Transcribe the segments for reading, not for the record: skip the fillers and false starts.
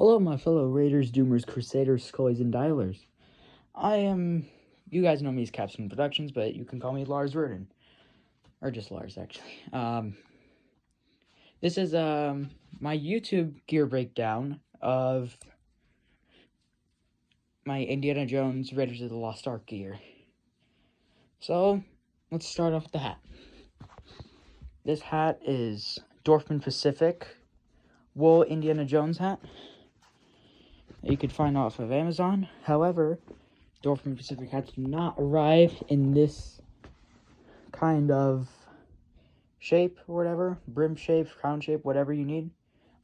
Hello, my fellow Raiders, Doomers, Crusaders, Scullies, and Dialers. You guys know me as Capstone Productions, but you can call me Lars Verdon. Or just Lars, actually. This is, my YouTube gear breakdown of my Indiana Jones Raiders of the Lost Ark gear. So, let's start off with the hat. This hat is Dorfman Pacific wool Indiana Jones hat. You could find off of Amazon. However, Dorfman Pacific hats do not arrive in this kind of shape or whatever, brim shape, crown shape, whatever you need.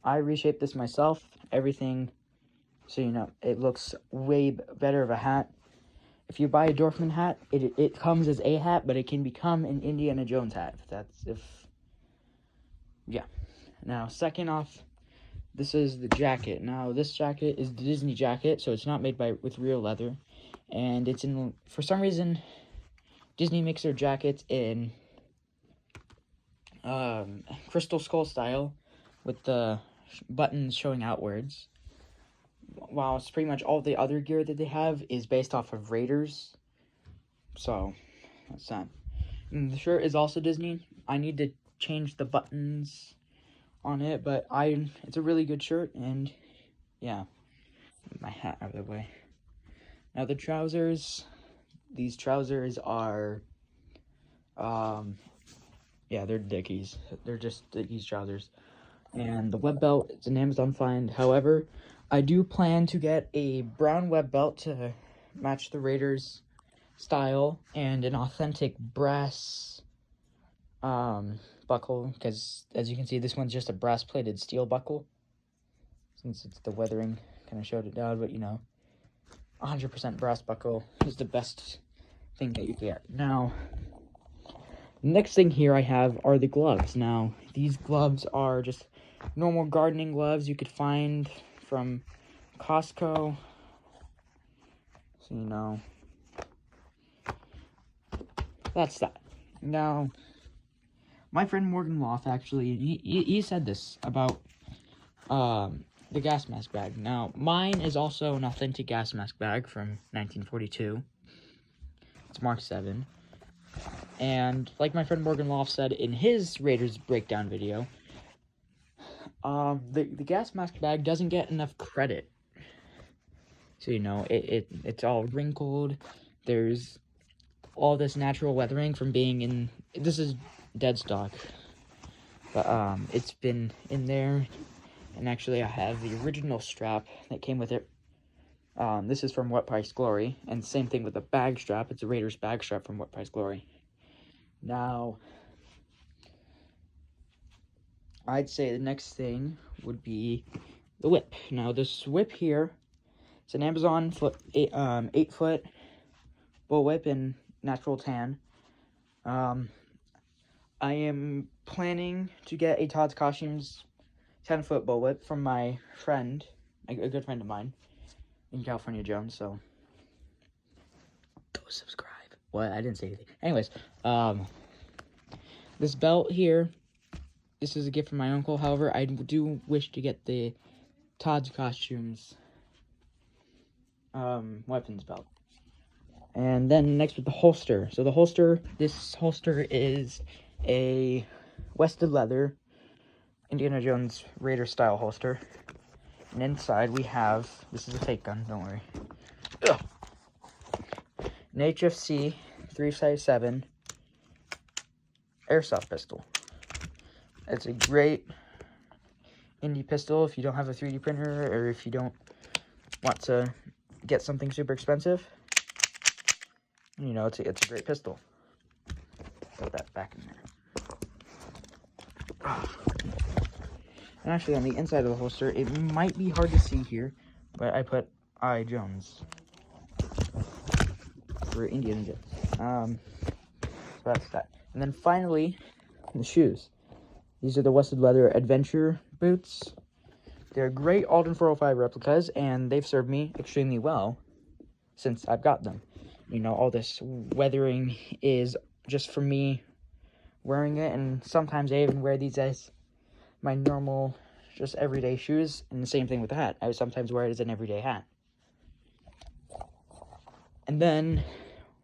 I reshaped this myself, everything, so you know, it looks way better of a hat. If you buy a Dorfman hat, it comes as a hat, but it can become an Indiana Jones hat, yeah. Now, second off, this is the jacket. Now, this jacket is the Disney jacket, so it's not made with real leather. And it's for some reason, Disney makes their jackets in Crystal Skull style, with the buttons showing outwards. While it's pretty much all the other gear that they have is based off of Raiders. So, that's that. And the shirt is also Disney. I need to change the buttons on it, but it's a really good shirt, and yeah. My hat out of the way. Now the trousers, these trousers are, yeah, they're Dickies. They're just Dickies trousers. And the web belt, it's an Amazon find. However, I do plan to get a brown web belt to match the Raiders style, and an authentic brass buckle, because as you can see, this one's just a brass plated steel buckle, since it's the weathering kind of showed it down. But you know, 100% brass buckle is the best thing that you get. Now, next thing here I have are the gloves. Now, these gloves are just normal gardening gloves you could find from Costco. So, you know, that's that. Now, my friend Morgan Loft, actually, he said this about the gas mask bag. Now, mine is also an authentic gas mask bag from 1942. It's Mark 7. And like my friend Morgan Loft said in his Raiders breakdown video, the gas mask bag doesn't get enough credit. So, you know, it's all wrinkled. There's all this natural weathering from being in, this is dead stock, but it's been in there. And actually, I have the original strap that came with it. This is from What Price Glory, and same thing with the bag strap. It's a Raiders bag strap from What Price Glory. Now, I'd say the next thing would be the whip. Now, this whip here, it's an Amazon 8-foot bull whip in natural tan. I am planning to get a Todd's Costumes 10-foot bull whip from my friend, a good friend of mine in California, Jones, so go subscribe. What? I didn't say anything. Anyways, this belt here, this is a gift from my uncle. However, I do wish to get the Todd's Costumes weapons belt. And then next with the holster. So the holster, this holster is a Wested leather Indiana Jones Raider style holster. And inside we have, this is a fake gun, don't worry. Ugh. An HFC 357 airsoft pistol. It's a great Indy pistol if you don't have a 3D printer, or if you don't want to get something super expensive. You know, it's a great pistol. Put that back in there. Ugh. And actually, on the inside of the holster, it might be hard to see here, but I put I. Jones for Indiana Jones. So that's that. And then finally, the shoes. These are the Wested Leather Adventure boots. They're great Alden 405 replicas, and they've served me extremely well since I've got them. You know, all this weathering is just for me wearing it, and sometimes I even wear these as my normal just everyday shoes, and the same thing with the hat. I would sometimes wear it as an everyday hat. And then,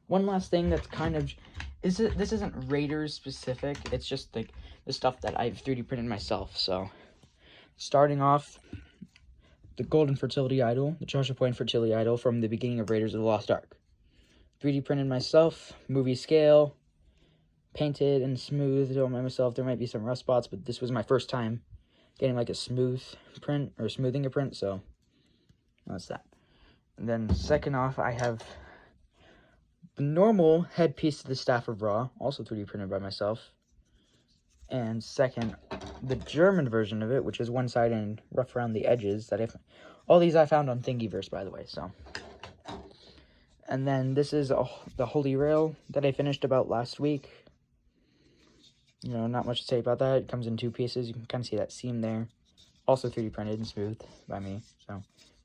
one last thing that's kind of, this isn't Raiders specific, it's just like the stuff that I've 3D printed myself. So, starting off, the Golden Fertility Idol, the Joshua Point Fertility Idol from the beginning of Raiders of the Lost Ark. 3D printed myself, movie scale, painted and smoothed on myself. There might be some rust spots, but this was my first time getting like a smooth print, or smoothing a print, so that's that. And then second off, I have the normal headpiece to the Staff of Ra, also 3D printed by myself. And second, the German version of it, which is one side and rough around the edges. All these I found on Thingiverse, by the way. So, and then this is the Holy Rail that I finished about last week. You know, not much to say about that. It comes in 2 pieces. You can kind of see that seam there. Also 3D printed and smoothed by me. So,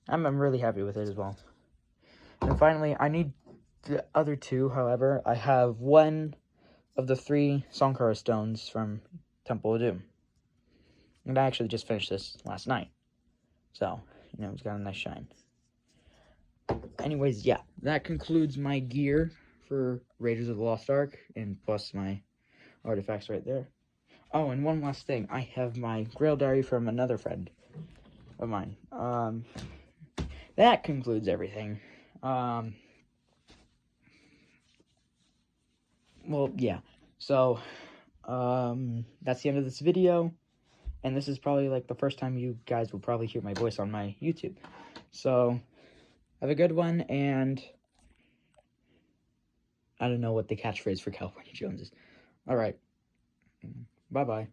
I'm really happy with it as well. And finally, I need the other 2. However, I have one of the 3 Sankara stones from Temple of Doom. And I actually just finished this last night. So, you know, it's got a nice shine. Anyways, yeah, that concludes my gear for Raiders of the Lost Ark, and plus my artifacts right there. Oh, and one last thing. I have my Grail Diary from another friend of mine. That concludes everything. Well, yeah. So, that's the end of this video. And this is probably like the first time you guys will probably hear my voice on my YouTube. So, have a good one, and I don't know what the catchphrase for California Jones is. Alright. Bye-bye.